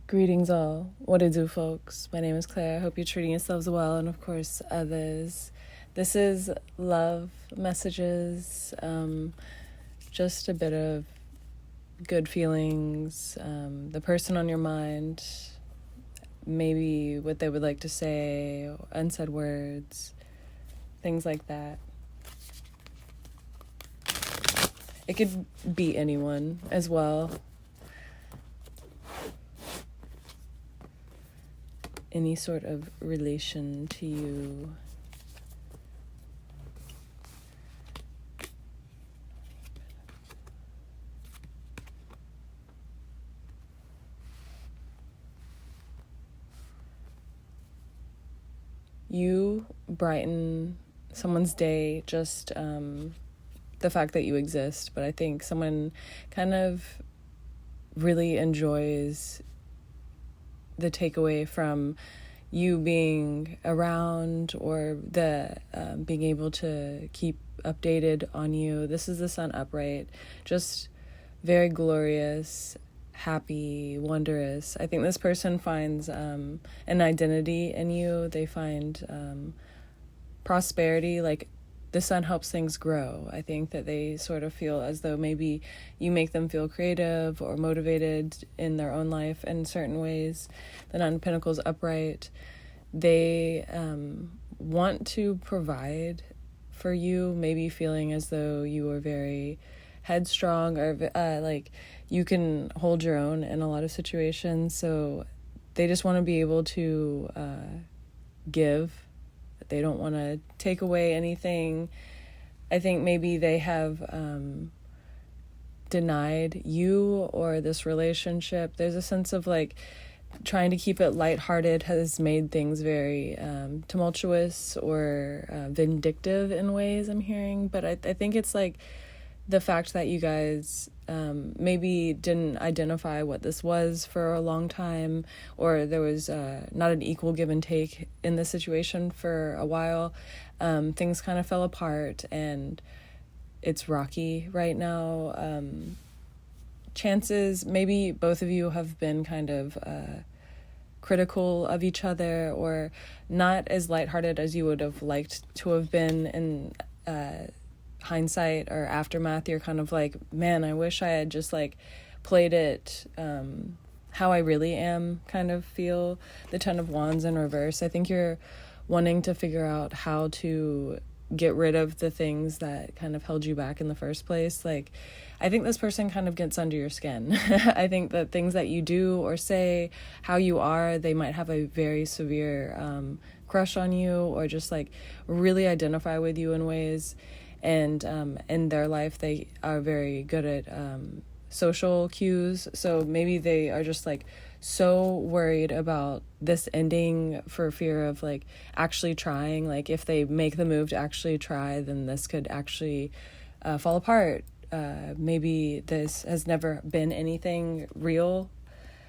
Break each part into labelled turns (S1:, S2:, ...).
S1: Greetings all. What it do, folks? My name is Clair. I hope you're treating yourselves well and, of course, others. This is love messages, just a bit of good feelings, the person on your mind, maybe what they would like to say, unsaid words, things like that. It could be anyone as well. Any sort of relation to you. You brighten someone's day, just the fact that you exist, but I think someone kind of really enjoys the takeaway from you being around, or the being able to keep updated on you. This is the sun upright, just very glorious, happy, wondrous. I think this person finds an identity in you. They find prosperity, like the sun helps things grow. I think that they sort of feel as though maybe you make them feel creative or motivated in their own life in certain ways. The Nine of Pentacles upright. They want to provide for you, maybe feeling as though you are very headstrong, or like you can hold your own in a lot of situations. So they just want to be able to give. They don't want to take away anything. I think maybe they have denied you or this relationship. There's a sense of like trying to keep it lighthearted has made things very tumultuous or vindictive in ways, I'm hearing. But I think it's like the fact that you guys maybe didn't identify what this was for a long time, or there was not an equal give and take in the situation for a while. Things kind of fell apart and it's rocky right now. Chances, maybe both of you have been kind of critical of each other, or not as lighthearted as you would have liked to have been in hindsight or aftermath. You're kind of like, man, I wish I had just like played it how I really am, kind of feel. The Ten of Wands in reverse. I think you're wanting to figure out how to get rid of the things that kind of held you back in the first place. Like, I think this person kind of gets under your skin. I think that things that you do or say, how you are, they might have a very severe crush on you, or just like really identify with you in ways. And in their life, they are very good at social cues. So maybe they are just like so worried about this ending for fear of like actually trying. Like if they make the move to actually try, then this could actually fall apart. Maybe this has never been anything real.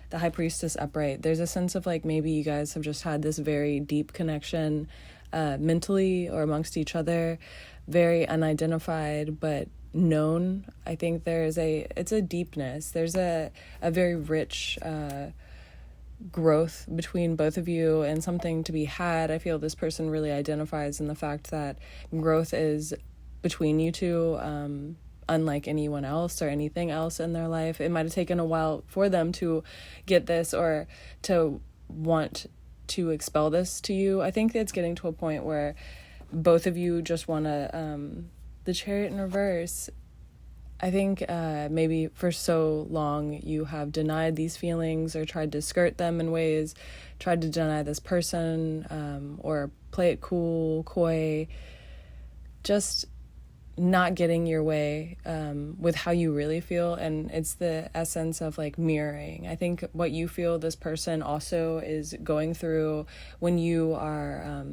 S1: The High Priestess upright. There's a sense of like maybe you guys have just had this very deep connection mentally or amongst each other, very unidentified but known. I think it's a deepness. There's a very rich growth between both of you, and something to be had. I feel this person really identifies in the fact that growth is between you two, unlike anyone else or anything else in their life. It might have taken a while for them to get this or to want to expel this to you. I think it's getting to a point where both of you just want to, the Chariot in reverse. I think maybe for so long you have denied these feelings or tried to skirt them in ways, tried to deny this person, or play it cool, coy, just not getting your way with how you really feel. And it's the essence of like mirroring. I think what you feel this person also is going through when you are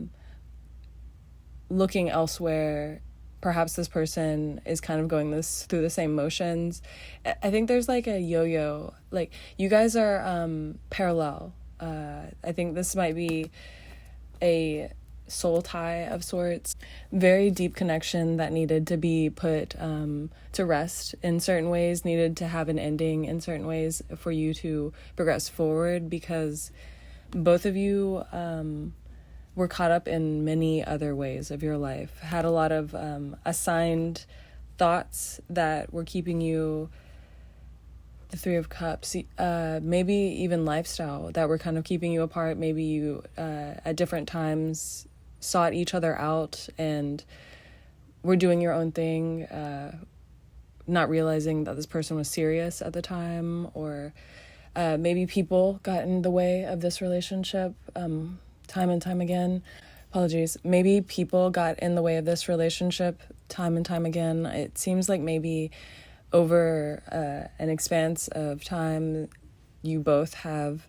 S1: looking elsewhere. Perhaps this person is kind of going through the same motions. I think there's like a yo-yo, like you guys are parallel. I think this might be a soul tie of sorts, very deep connection that needed to be put to rest in certain ways, needed to have an ending in certain ways for you to progress forward, because both of you were caught up in many other ways of your life, had a lot of assigned thoughts that were keeping you, the Three of Cups, maybe even lifestyle that were kind of keeping you apart. Maybe you at different times sought each other out and were doing your own thing, not realizing that this person was serious at the time, or maybe people got in the way of this relationship time and time again. Apologies. Maybe people got in the way of this relationship time and time again. It seems like maybe over an expanse of time, you both have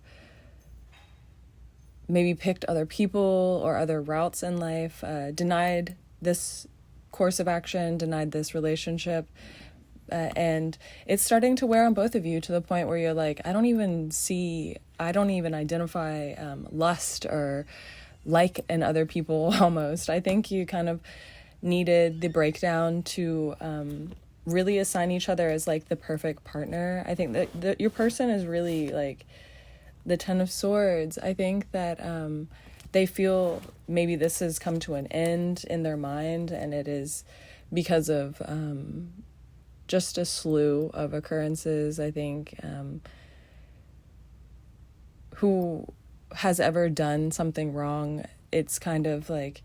S1: maybe picked other people or other routes in life, denied this course of action, denied this relationship, and it's starting to wear on both of you to the point where you're like, I don't even identify lust or like in other people almost. I think you kind of needed the breakdown to really assign each other as like the perfect partner. I think that your person is really like the Ten of Swords. I think that they feel maybe this has come to an end in their mind, and it is because of just a slew of occurrences. I think who has ever done something wrong, it's kind of like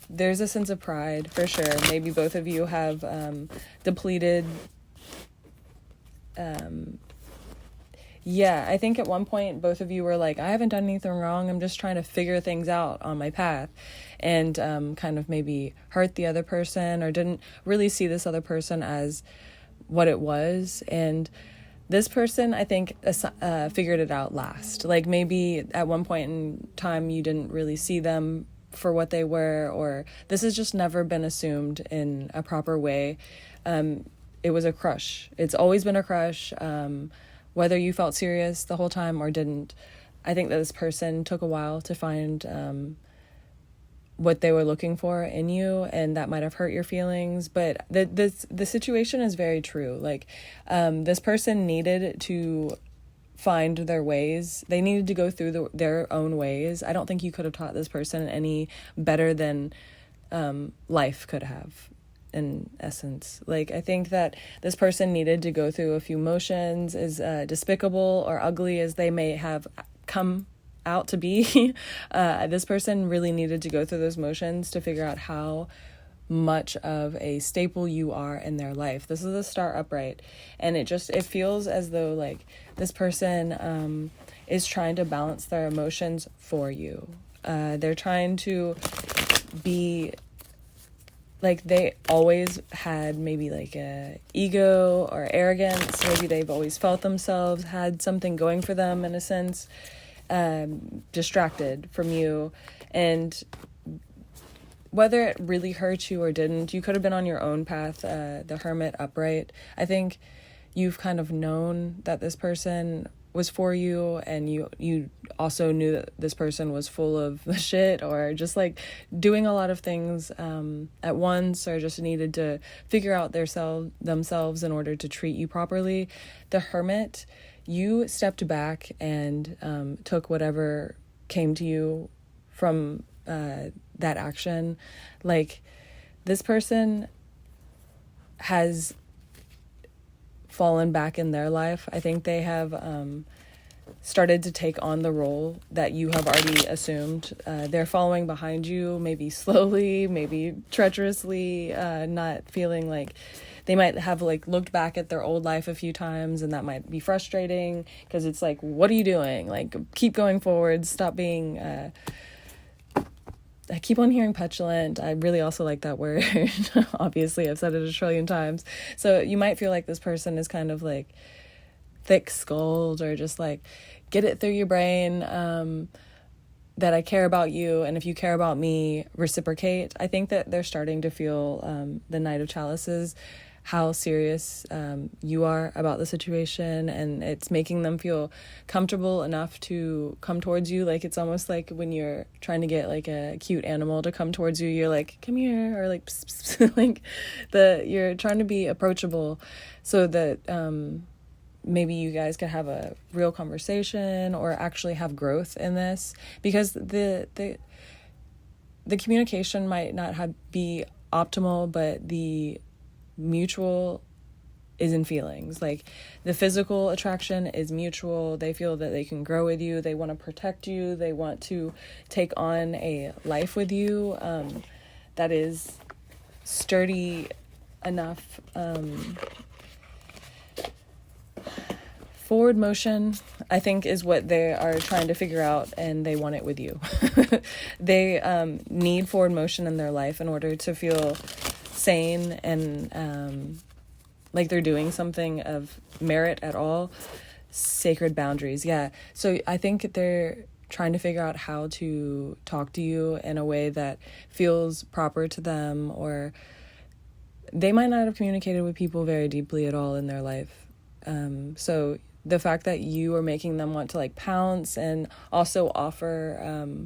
S1: there's a sense of pride for sure. Maybe both of you have depleted. I think at one point both of you were like, I haven't done anything wrong. I'm just trying to figure things out on my path, and kind of maybe hurt the other person or didn't really see this other person as what it was. And this person, I think, figured it out last. Like maybe at one point in time you didn't really see them for what they were, or this has just never been assumed in a proper way. It was a crush. It's always been a crush, whether you felt serious the whole time or didn't. I think that this person took a while to find what they were looking for in you, and that might have hurt your feelings, but the situation is very true. Like this person needed to find their ways. They needed to go through their own ways. I don't think you could have taught this person any better than life could have, in essence. Like, I think that this person needed to go through a few motions, as despicable or ugly as they may have come out to be. This person really needed to go through those motions to figure out how much of a staple you are in their life. This is a Star upright, and it feels as though like this person is trying to balance their emotions for you. They're trying to be like, they always had maybe like a ego or arrogance. Maybe they've always felt themselves had something going for them in a sense, distracted from you. And whether it really hurt you or didn't, you could have been on your own path. The Hermit upright, I think you've kind of known that this person was for you, and you also knew that this person was full of shit, or just like doing a lot of things at once, or just needed to figure out themselves in order to treat you properly. The Hermit, you stepped back and took whatever came to you from that action. Like, this person has fallen back in their life. I think they have started to take on the role that you have already assumed. They're following behind you, maybe slowly, maybe treacherously, not feeling like they might have like looked back at their old life a few times, and that might be frustrating because it's like, what are you doing? Like, keep going forward, stop being I keep on hearing petulant. I really also like that word. Obviously, I've said it a trillion times. So you might feel like this person is kind of like thick-skulled, or just like, get it through your brain. that I care about you, and if you care about me, reciprocate. I think that they're starting to feel, the Knight of Chalices, how serious you are about the situation, and it's making them feel comfortable enough to come towards you. Like, it's almost like when you're trying to get like a cute animal to come towards you, you're like, come here, or like pss, pss, like you're trying to be approachable so that maybe you guys could have a real conversation or actually have growth in this, because the communication might not be optimal, but the mutual is in feelings. Like, the physical attraction is mutual. They feel that they can grow with you. They want to protect you. They want to take on a life with you that is sturdy enough. Forward motion, I think, is what they are trying to figure out, and they want it with you. They need forward motion in their life in order to feel sane and like they're doing something of merit at all. Sacred boundaries, yeah. So I think they're trying to figure out how to talk to you in a way that feels proper to them, or they might not have communicated with people very deeply at all in their life. So the fact that you are making them want to like pounce and also offer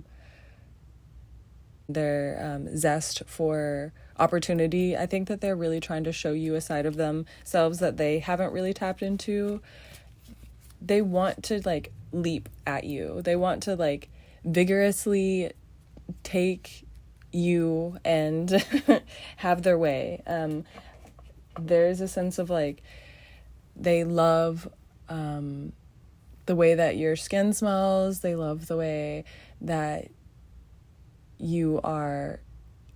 S1: their zest for opportunity, I think that they're really trying to show you a side of themselves that they haven't really tapped into. They want to like leap at you. They want to like vigorously take you and have their way. There's a sense of like, they love the way that your skin smells. They love the way that you are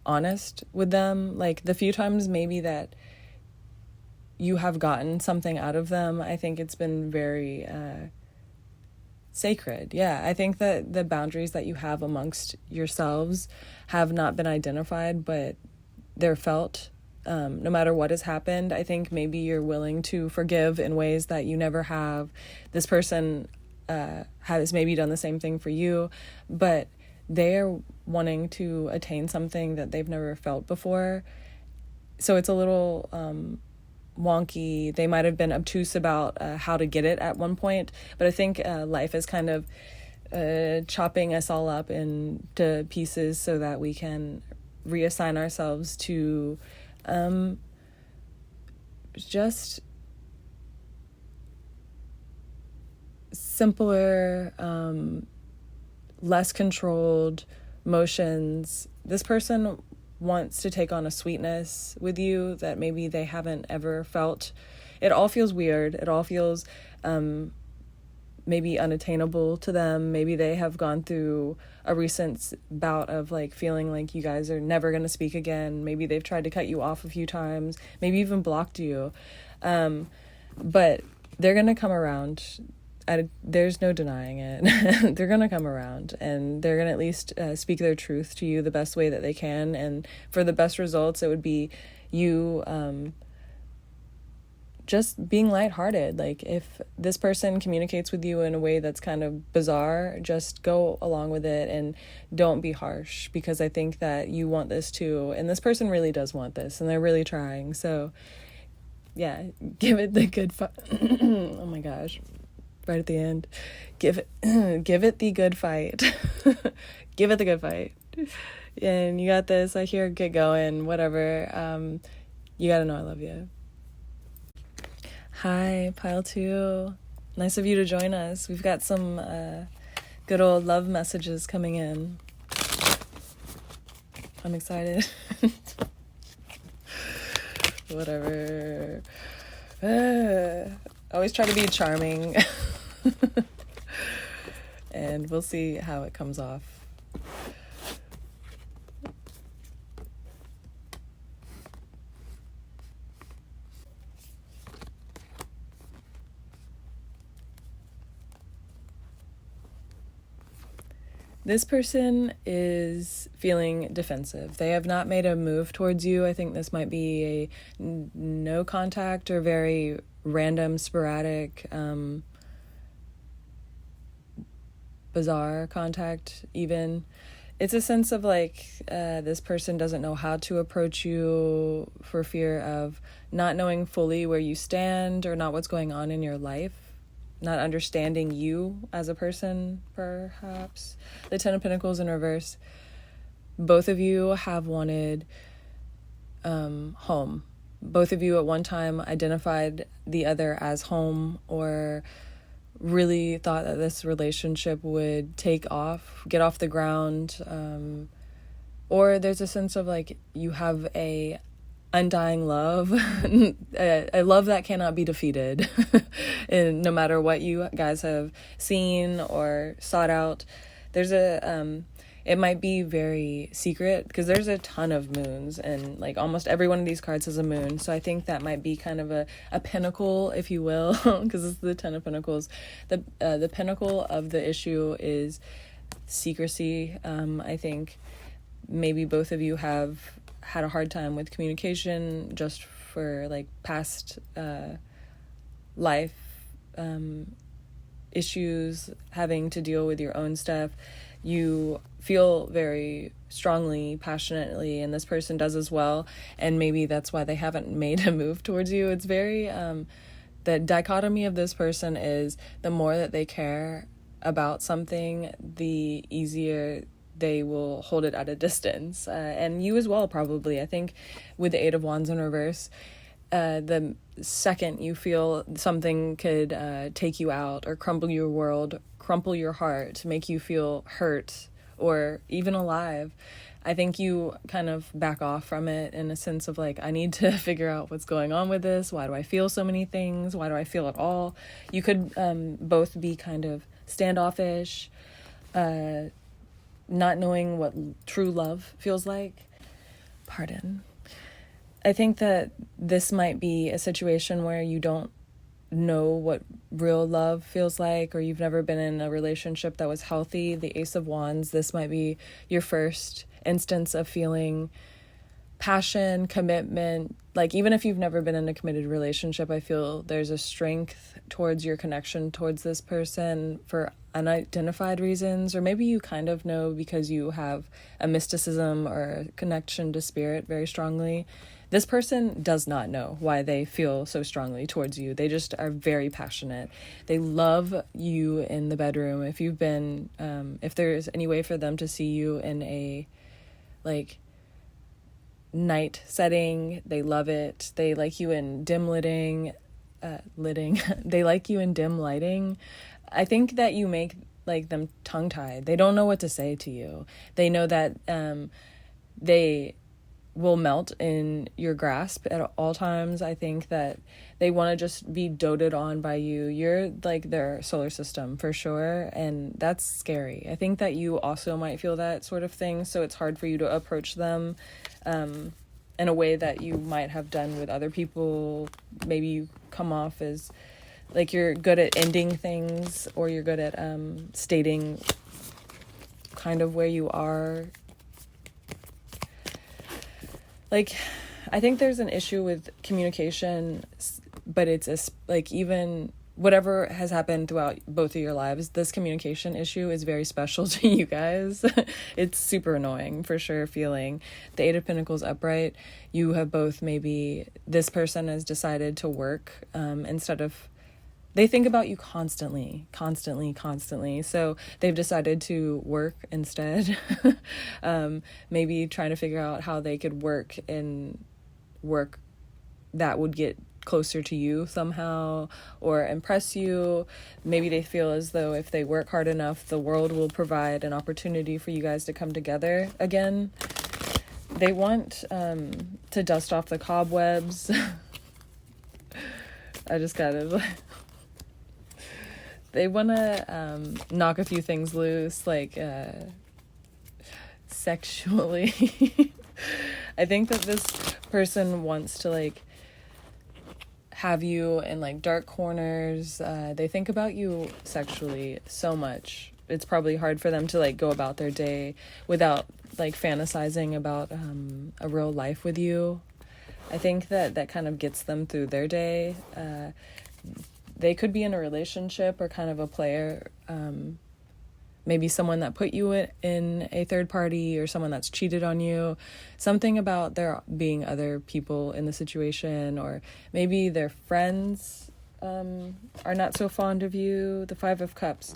S1: honest with them. Like, the few times maybe that you have gotten something out of them, I think it's been very sacred. Yeah, I think that the boundaries that you have amongst yourselves have not been identified, but they're felt. No matter what has happened, I think maybe you're willing to forgive in ways that you never have. This person has maybe done the same thing for you, but they are wanting to attain something that they've never felt before. So it's a little wonky. They might have been obtuse about how to get it at one point, but I think life is kind of chopping us all up into pieces so that we can reassign ourselves to just simpler, less controlled motions. This person wants to take on a sweetness with you that maybe they haven't ever felt. It all feels weird. It all feels maybe unattainable to them. Maybe they have gone through a recent bout of like feeling like you guys are never going to speak again. Maybe they've tried to cut you off a few times, maybe even blocked you. But they're going to come around. There's no denying it. They're going to come around, and they're going to at least speak their truth to you the best way that they can. And for the best results, it would be you just being lighthearted. Like, if this person communicates with you in a way that's kind of bizarre, just go along with it and don't be harsh, because I think that you want this too. And this person really does want this, and they're really trying. So yeah, give it the good oh my gosh. Right at the end, give it the good fight. Give it the good fight. And you got this. I hear, get going, whatever. You gotta know I love you. Hi, pile 2. Nice of you to join us. We've got some good old love messages coming in. I'm excited. Whatever. I always try to be charming. And we'll see how it comes off. This person is feeling defensive. They have not made a move towards you. I think this might be a no contact or very random, sporadic bizarre contact even. It's a sense of like this person doesn't know how to approach you for fear of not knowing fully where you stand or not what's going on in your life, not understanding you as a person, perhaps. The Ten of Pentacles in reverse. Both of you have wanted home. Both of you at one time identified the other as home, or really thought that this relationship would take off, get off the ground, or there's a sense of like you have a undying love, a love that cannot be defeated, and no matter what you guys have seen or sought out. There's a it might be very secret because there's a ton of moons, and like almost every one of these cards has a moon. So I think that might be kind of a pinnacle, if you will, because it's the Ten of Pentacles. The pinnacle of the issue is secrecy. I think maybe both of you have had a hard time with communication just for like past life issues, having to deal with your own stuff. You feel very strongly, passionately, and this person does as well, and maybe that's why they haven't made a move towards you. It's very the dichotomy of this person is the more that they care about something, the easier they will hold it at a distance, and you as well, probably. I think with the Eight of Wands in reverse, the second you feel something could take you out or crumble your world, crumple your heart, make you feel hurt or even alive, I think you kind of back off from it in a sense of like, I need to figure out what's going on with this. Why do I feel so many things? Why do I feel at all? You could both be kind of standoffish, not knowing what true love feels like. Pardon. I think that this might be a situation where you don't know what real love feels like, or you've never been in a relationship that was healthy. The Ace of Wands, this might be your first instance of feeling passion, commitment. Like, even if you've never been in a committed relationship, I feel there's a strength towards your connection towards this person for unidentified reasons, or maybe you kind of know because you have a mysticism or a connection to spirit very strongly. This person does not know why they feel so strongly towards you. They just are very passionate. They love you in the bedroom. If you've been, if there's any way for them to see you in a, like, night setting, they love it. They like you in dim lighting. They like you in dim lighting. I think that you make, like, them tongue-tied. They don't know what to say to you. They know that they will melt in your grasp at all times. I think that they want to just be doted on by you. You're like their solar system for sure, and that's scary. I think that you also might feel that sort of thing, so it's hard for you to approach them in a way that you might have done with other people. Maybe you come off as like you're good at ending things, or you're good at stating kind of where you are. Like, I think there's an issue with communication, but it's like, even whatever has happened throughout both of your lives, this communication issue is very special to you guys. It's super annoying for sure feeling. The Eight of Pentacles upright, you have both, maybe this person has decided to work instead of, they think about you constantly. So they've decided to work instead. Maybe trying to figure out how they could work that would get closer to you somehow or impress you. Maybe they feel as though if they work hard enough, the world will provide an opportunity for you guys to come together again. They want to dust off the cobwebs. I just gotta... They want to knock a few things loose, like sexually. I think that this person wants to, like, have you in, like, dark corners. They think about you sexually so much. It's probably hard for them to, like, go about their day without, like, fantasizing about a real life with you. I think that kind of gets them through their day. They could be in a relationship or kind of a player maybe someone that put you in a third party, or someone that's cheated on you, something about there being other people in the situation, or maybe their friends are not so fond of you. The Five of Cups.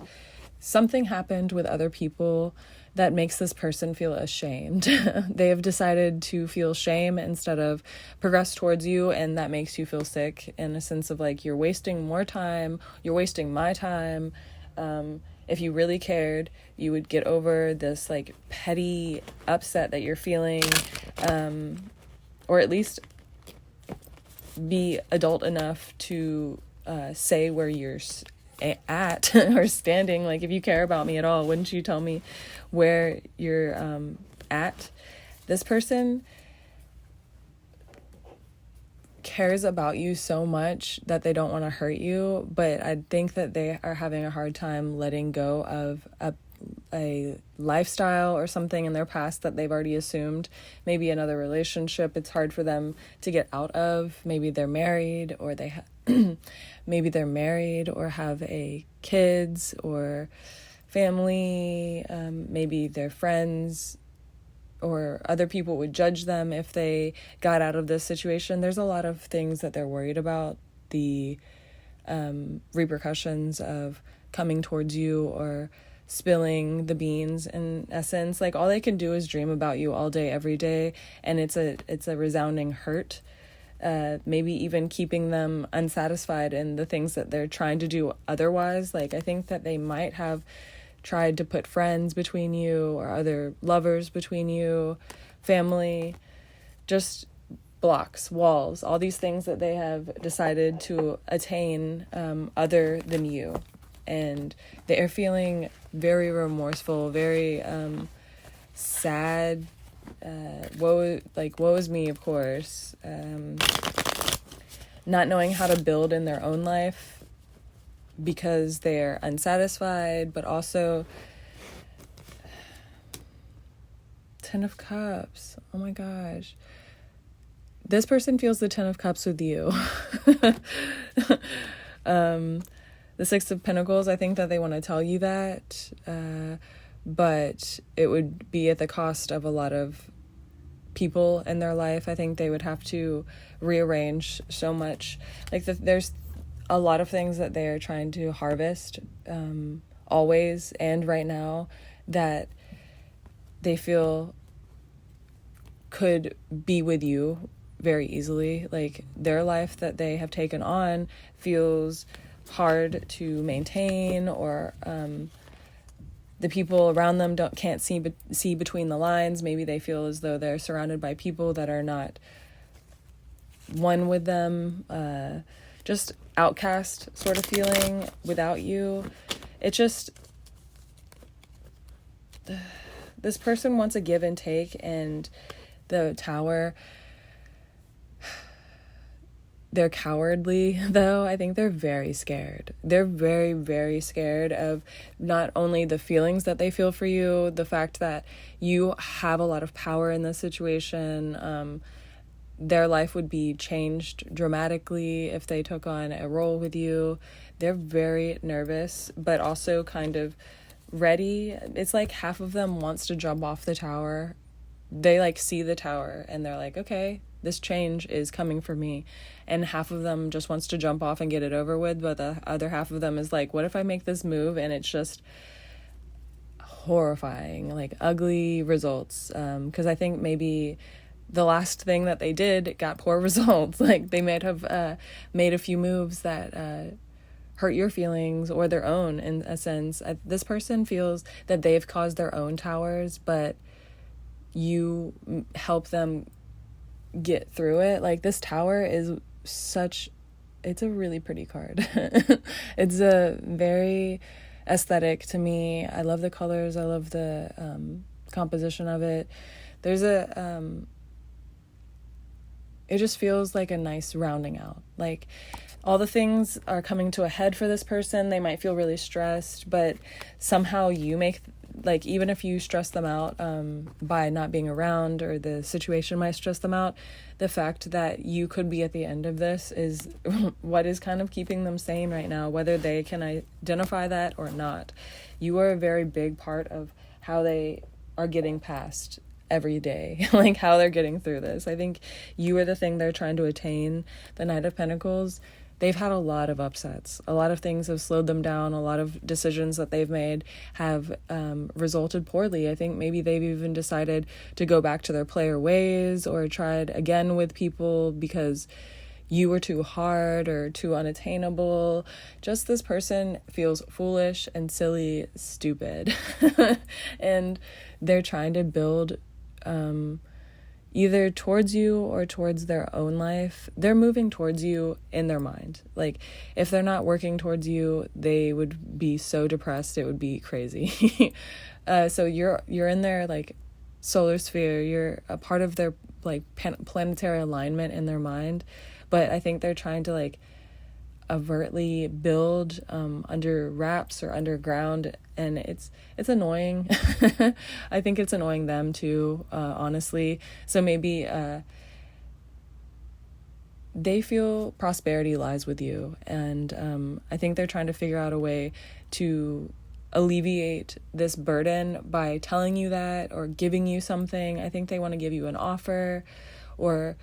S1: Something happened with other people that makes this person feel ashamed. They have decided to feel shame instead of progress towards you, and that makes you feel sick in a sense of like, you're wasting more time, you're wasting my time. If you really cared, you would get over this like petty upset that you're feeling, or at least be adult enough to say where you're at or standing. Like, if you care about me at all, wouldn't you tell me where you're at? This person cares about you so much that they don't want to hurt you, but I think that they are having a hard time letting go of a lifestyle or something in their past that they've already assumed. Maybe another relationship it's hard for them to get out of. Maybe they're married, or they maybe they're married or have a kids or family. Maybe their friends or other people would judge them if they got out of this situation. There's a lot of things that they're worried about. The repercussions of coming towards you or spilling the beans, in essence. Like, all they can do is dream about you all day, every day, and it's a resounding hurt. Maybe even keeping them unsatisfied in the things that they're trying to do otherwise. Like, I think that they might have tried to put friends between you, or other lovers between you, family, just blocks, walls, all these things that they have decided to attain other than you. And they are feeling very remorseful, very sad. Woe is me, of course. Not knowing how to build in their own life because they're unsatisfied, but also Ten of Cups. Oh my gosh. This person feels the Ten of Cups with you. The Six of Pentacles, I think that they want to tell you that, but it would be at the cost of a lot of people in their life. I think they would have to rearrange so much. Like, there's a lot of things that they are trying to harvest, always and right now, that they feel could be with you very easily. Like, their life that they have taken on feels hard to maintain, or the people around them can't see between the lines. Maybe they feel as though they're surrounded by people that are not one with them, just outcast sort of feeling without you. It just, this person wants a give and take, and the Tower, they're cowardly, though. I think they're very scared. They're very, very scared of not only the feelings that they feel for you, the fact that you have a lot of power in this situation. Their life would be changed dramatically if they took on a role with you. They're very nervous, but also kind of ready. It's like half of them wants to jump off the tower. They like see the tower and they're like, okay, this change is coming for me. And half of them just wants to jump off and get it over with, but the other half of them is like, what if I make this move and it's just horrifying, like ugly results? Because I think maybe the last thing that they did got poor results. Like, they might have made a few moves that hurt your feelings or their own, in a sense. This person feels that they've caused their own towers, but you help them get through it. Like, this Tower is it's a really pretty card. It's a very aesthetic to me. I love the colors. I love the composition of it. There's it just feels like a nice rounding out. Like, all the things are coming to a head for this person. They might feel really stressed, but somehow you make like, even if you stress them out by not being around, or the situation might stress them out, the fact that you could be at the end of this is what is kind of keeping them sane right now, whether they can identify that or not. You are a very big part of how they are getting past every day, like how they're getting through this. I think you are the thing they're trying to attain. The Knight of Pentacles, they've had a lot of upsets. A lot of things have slowed them down. A lot of decisions that they've made have resulted poorly. I think maybe they've even decided to go back to their player ways, or tried again with people because you were too hard or too unattainable. Just this person feels foolish and silly, stupid. And they're trying to build either towards you or towards their own life. They're moving towards you in their mind. Like, if they're not working towards you, they would be so depressed, it would be crazy. So you're in their, like, solar sphere. You're a part of their, like, planetary alignment in their mind. But I think they're trying to, like, overtly build under wraps or underground, and it's annoying. I think it's annoying them too, honestly. So maybe they feel prosperity lies with you, and I think they're trying to figure out a way to alleviate this burden by telling you that, or giving you something. I think they want to give you an offer, or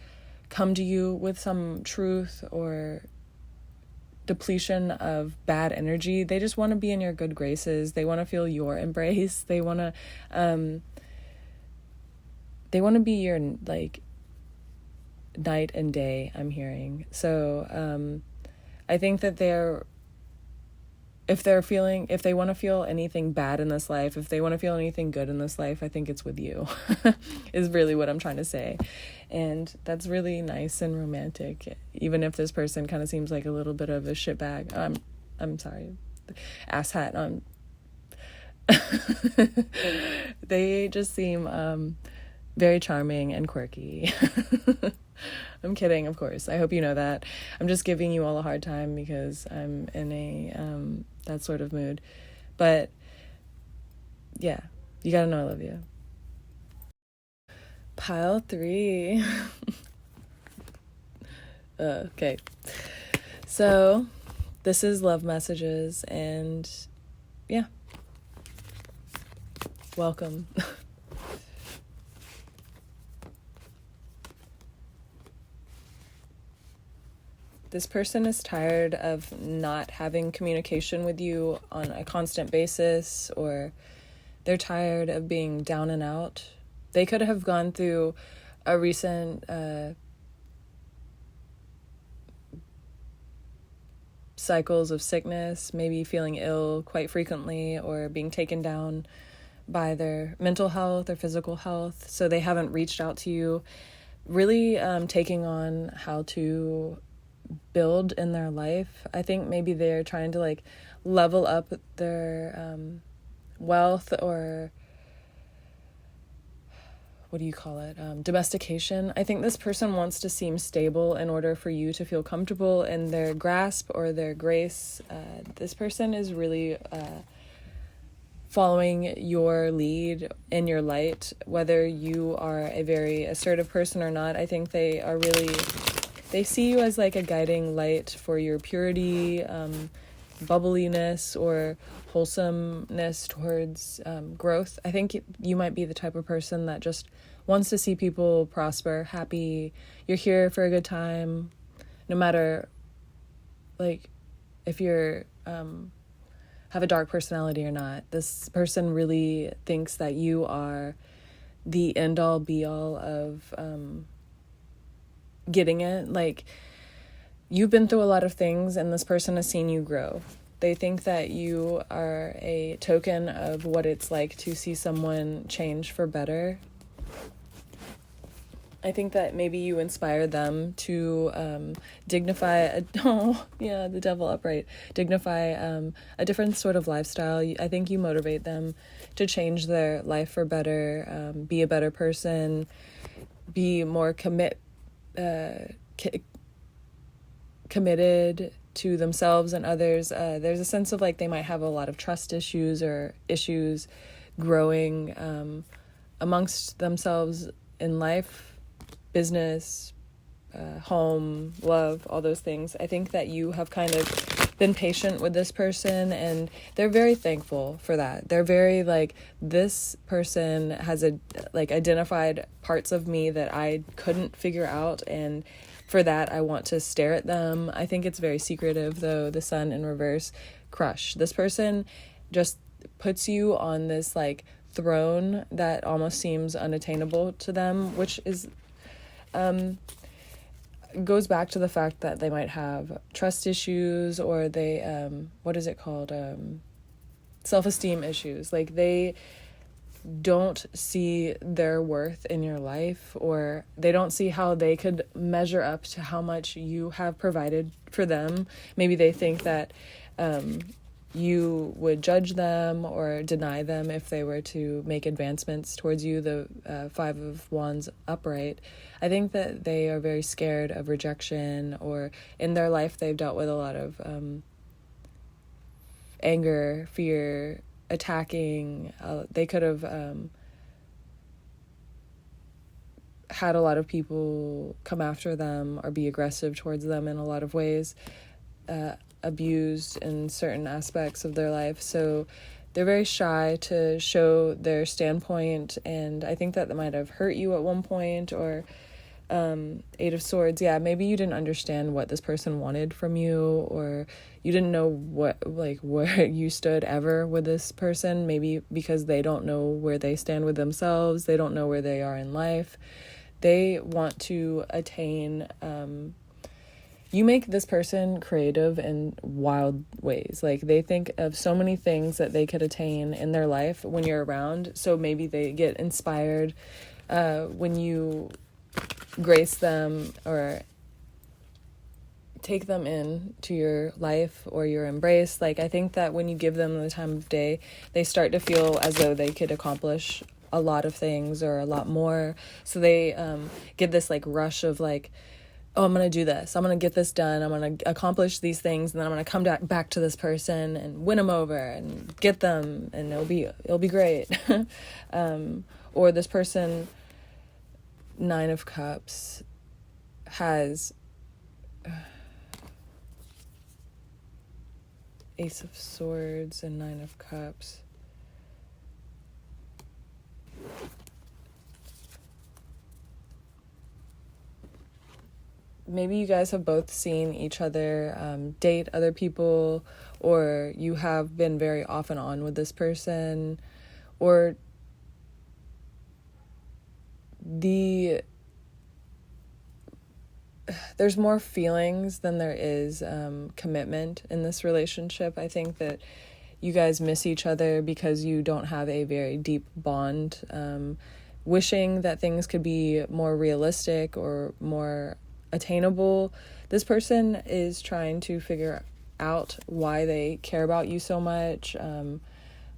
S1: come to you with some truth, or depletion of bad energy. They just want to be in your good graces. They want to feel your embrace. They want to be your, like, night and day, I'm hearing. So I think that if they want to feel anything bad in this life, if they want to feel anything good in this life, I think it's with you, is really what I'm trying to say. And that's really nice and romantic, even if this person kind of seems like a little bit of a shitbag. I'm sorry, asshat. They just seem very charming and quirky. I'm kidding, of course. I hope you know that. I'm just giving you all a hard time because I'm in a that sort of mood. But yeah, you gotta know I love you. Pile 3. Okay. So this is love messages, and yeah. Welcome. This person is tired of not having communication with you on a constant basis, or they're tired of being down and out. They could have gone through a recent cycles of sickness, maybe feeling ill quite frequently, or being taken down by their mental health or physical health. So they haven't reached out to you, really taking on how to build in their life. I think maybe they're trying to, like, level up their wealth, or what do you call it? Domestication. I think this person wants to seem stable in order for you to feel comfortable in their grasp or their grace. This person is really following your lead in your light, whether you are a very assertive person or not. I think they see you as, like, a guiding light for your purity, bubbliness, or wholesomeness towards growth. I think you might be the type of person that just wants to see people prosper, happy. You're here for a good time, no matter, like, if you're have a dark personality or not. This person really thinks that you are the end-all be-all of getting it. Like, you've been through a lot of things, and this person has seen you grow. They think that you are a token of what it's like to see someone change for better. I think that maybe you inspire them to dignify the devil upright. Dignify a different sort of lifestyle. I think you motivate them to change their life for better, be a better person, be more committed to themselves and others. There's a sense of, like, they might have a lot of trust issues or issues growing amongst themselves in life, business, home, love, all those things. I think that you have kind of been patient with this person, and they're very thankful for that. They're very like, this person has identified parts of me that I couldn't figure out, and for that I want to stare at them. I think it's very secretive, though. The sun in reverse, crush. This person just puts you on this like throne that almost seems unattainable to them, which is goes back to the fact that they might have trust issues, or they self-esteem issues. Like, they don't see their worth in your life, or they don't see how they could measure up to how much you have provided for them. Maybe they think that you would judge them or deny them if they were to make advancements towards you, the Five of Wands upright. I think that they are very scared of rejection, or in their life they've dealt with a lot of anger, fear, attacking. They could have had a lot of people come after them or be aggressive towards them in a lot of ways, abused in certain aspects of their life. So they're very shy to show their standpoint, and I think that might have hurt you at one point. Or Eight of Swords, yeah, maybe you didn't understand what this person wanted from you, or you didn't know where you stood ever with this person, maybe because they don't know where they stand with themselves. They don't know where they are in life. They want to attain. You make this person creative in wild ways. Like, they think of so many things that they could attain in their life when you're around. So maybe they get inspired when you grace them or take them in to your life or your embrace. Like, I think that when you give them the time of day, they start to feel as though they could accomplish a lot of things or a lot more. So they get this like rush of like, oh, I'm going to do this. I'm going to get this done. I'm going to accomplish these things. And then I'm going to come back to this person and win them over and get them. And it'll be great. Or this person, Nine of Cups, has Ace of Swords and Nine of Cups. Maybe you guys have both seen each other date other people, or you have been very off and on with this person, or there's more feelings than there is commitment in this relationship. I think that you guys miss each other because you don't have a very deep bond, wishing that things could be more realistic or more attainable. This person is trying to figure out why they care about you so much,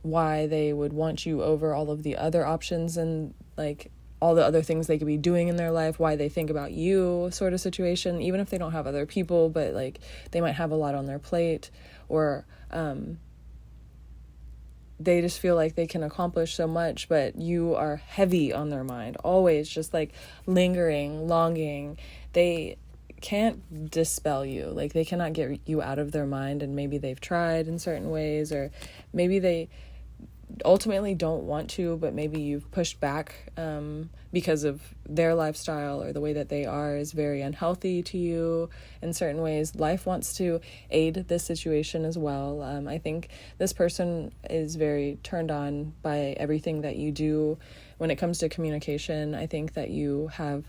S1: why they would want you over all of the other options and like all the other things they could be doing in their life, why they think about you sort of situation, even if they don't have other people, but like they might have a lot on their plate, or they just feel like they can accomplish so much, but you are heavy on their mind, always just like lingering, longing. They can't dispel you, like they cannot get you out of their mind, and maybe they've tried in certain ways, or maybe they ultimately don't want to, but maybe you've pushed back because of their lifestyle or the way that they are is very unhealthy to you in certain ways. Life wants to aid this situation as well. I think this person is very turned on by everything that you do when it comes to communication. I think that you have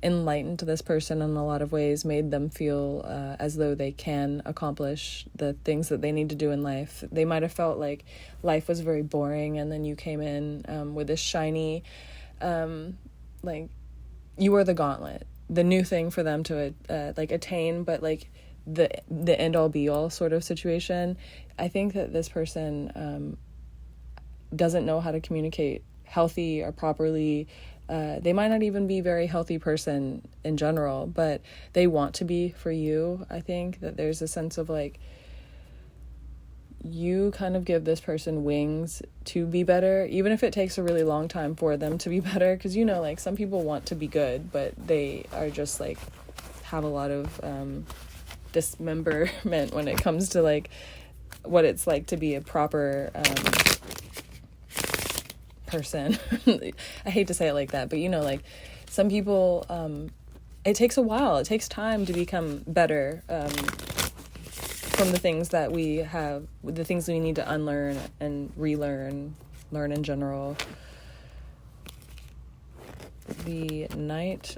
S1: enlightened this person in a lot of ways, made them feel as though they can accomplish the things that they need to do in life. They might have felt like life was very boring, and then you came in with this shiny, like you were the gauntlet, the new thing for them to attain, but like the end all be all sort of situation. I think that this person doesn't know how to communicate healthy or properly. They might not even be a very healthy person in general, but they want to be for you. I think that there's a sense of like you kind of give this person wings to be better, even if it takes a really long time for them to be better. Because, you know, like, some people want to be good, but they are just, like, have a lot of dismemberment when it comes to, like, what it's like to be a proper person. I hate to say it like that, but, you know, like, some people, it takes a while. It takes time to become better from the things that we have, the things we need to unlearn and relearn, learn in general. The Knight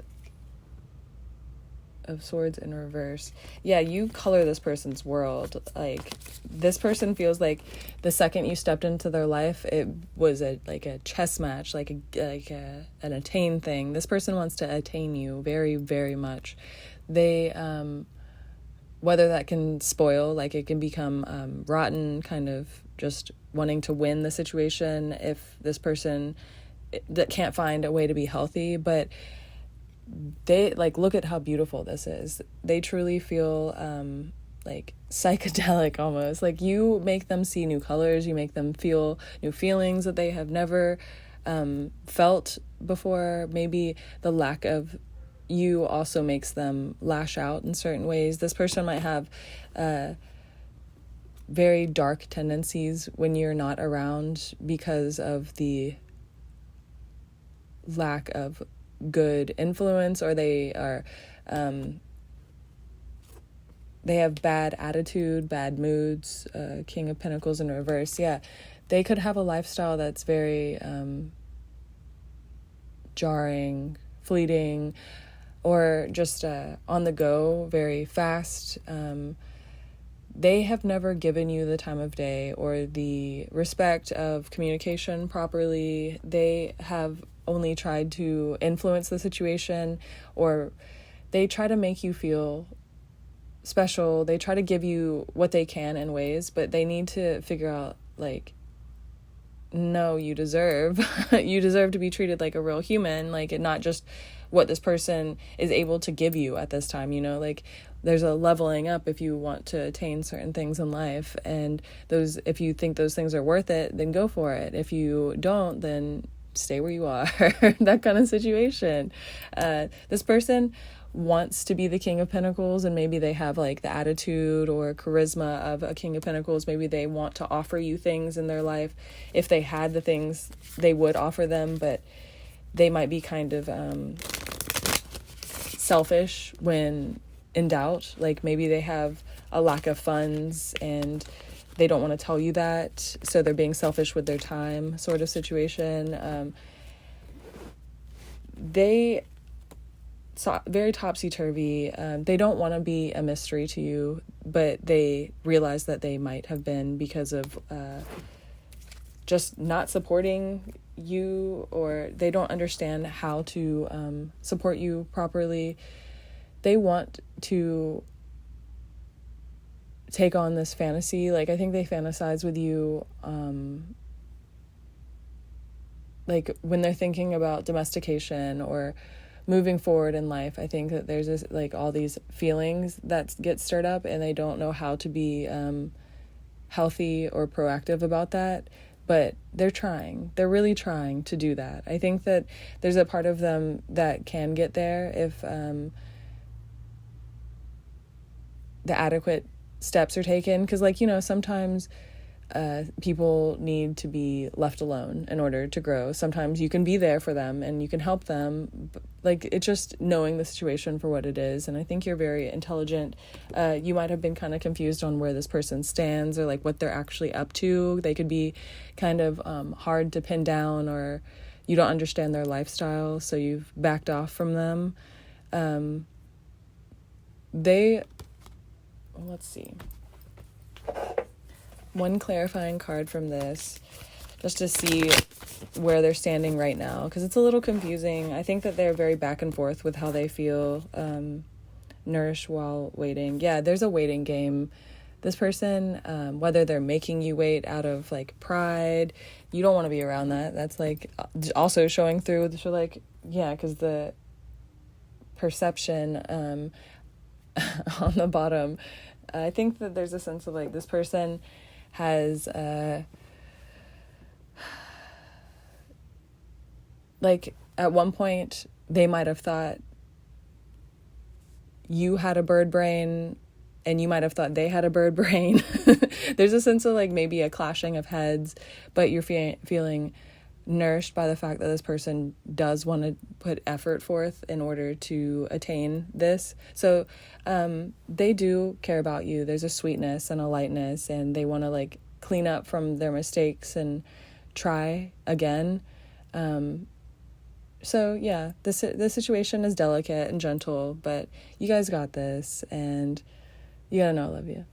S1: of Swords in reverse. Yeah, you color this person's world. Like, this person feels like the second you stepped into their life, it was a chess match, like an attain thing. This person wants to attain you very, very much. They whether that can spoil, like, it can become rotten, kind of just wanting to win the situation if this person that can't find a way to be healthy. But they, like, look at how beautiful this is. They truly feel like psychedelic almost. Like, you make them see new colors, you make them feel new feelings that they have never felt before. Maybe the lack of you also makes them lash out in certain ways. This person might have very dark tendencies when you're not around because of the lack of good influence, or they are they have bad attitude, bad moods. King of Pentacles in reverse. Yeah, they could have a lifestyle that's very jarring, fleeting, or just on the go, very fast. They have never given you the time of day or the respect of communication properly. They have only tried to influence the situation, or they try to make you feel special. They try to give you what they can in ways, but they need to figure out, like, no, you deserve you deserve to be treated like a real human, like, and not just what this person is able to give you at this time. You know, like, there's a leveling up if you want to attain certain things in life, and those, if you think those things are worth it, then go for it. If you don't, then stay where you are. That kind of situation. This person wants to be the King of Pentacles, and maybe they have, like, the attitude or charisma of a King of Pentacles. Maybe they want to offer you things in their life. If they had the things, they would offer them, but they might be kind of selfish when in doubt. Like, maybe they have a lack of funds and they don't want to tell you that, so they're being selfish with their time, sort of situation. They very topsy-turvy. They don't want to be a mystery to you, but they realize that they might have been because of just not supporting you, or they don't understand how to support you properly. They want to take on this fantasy. Like, I think they fantasize with you, like, when they're thinking about domestication or moving forward in life. I think that there's this, like, all these feelings that get stirred up, and they don't know how to be healthy or proactive about that. But they're trying. They're really trying to do that. I think that there's a part of them that can get there if the adequate steps are taken. Because, like, you know, sometimes people need to be left alone in order to grow. Sometimes you can be there for them and you can help them. Like, it's just knowing the situation for what it is. And I think you're very intelligent. You might have been kind of confused on where this person stands, or, like, what they're actually up to. They could be kind of hard to pin down, or you don't understand their lifestyle, so you've backed off from them. Let's see. One clarifying card from this, just to see where they're standing right now, because it's a little confusing. I think that they're very back and forth with how they feel. Nourish while waiting. Yeah, there's a waiting game. This person, whether they're making you wait out of, like, pride, you don't want to be around that. That's, like, also showing through. So, like, yeah, because the perception on the bottom, I think that there's a sense of, like, this person has like at one point they might have thought you had a bird brain and you might have thought they had a bird brain. There's a sense of like maybe a clashing of heads, but you're feeling nourished by the fact that this person does want to put effort forth in order to attain this. So they do care about you. There's a sweetness and a lightness, and they want to like clean up from their mistakes and try again. So yeah, the situation is delicate and gentle, but you guys got this, and you gotta know I love you.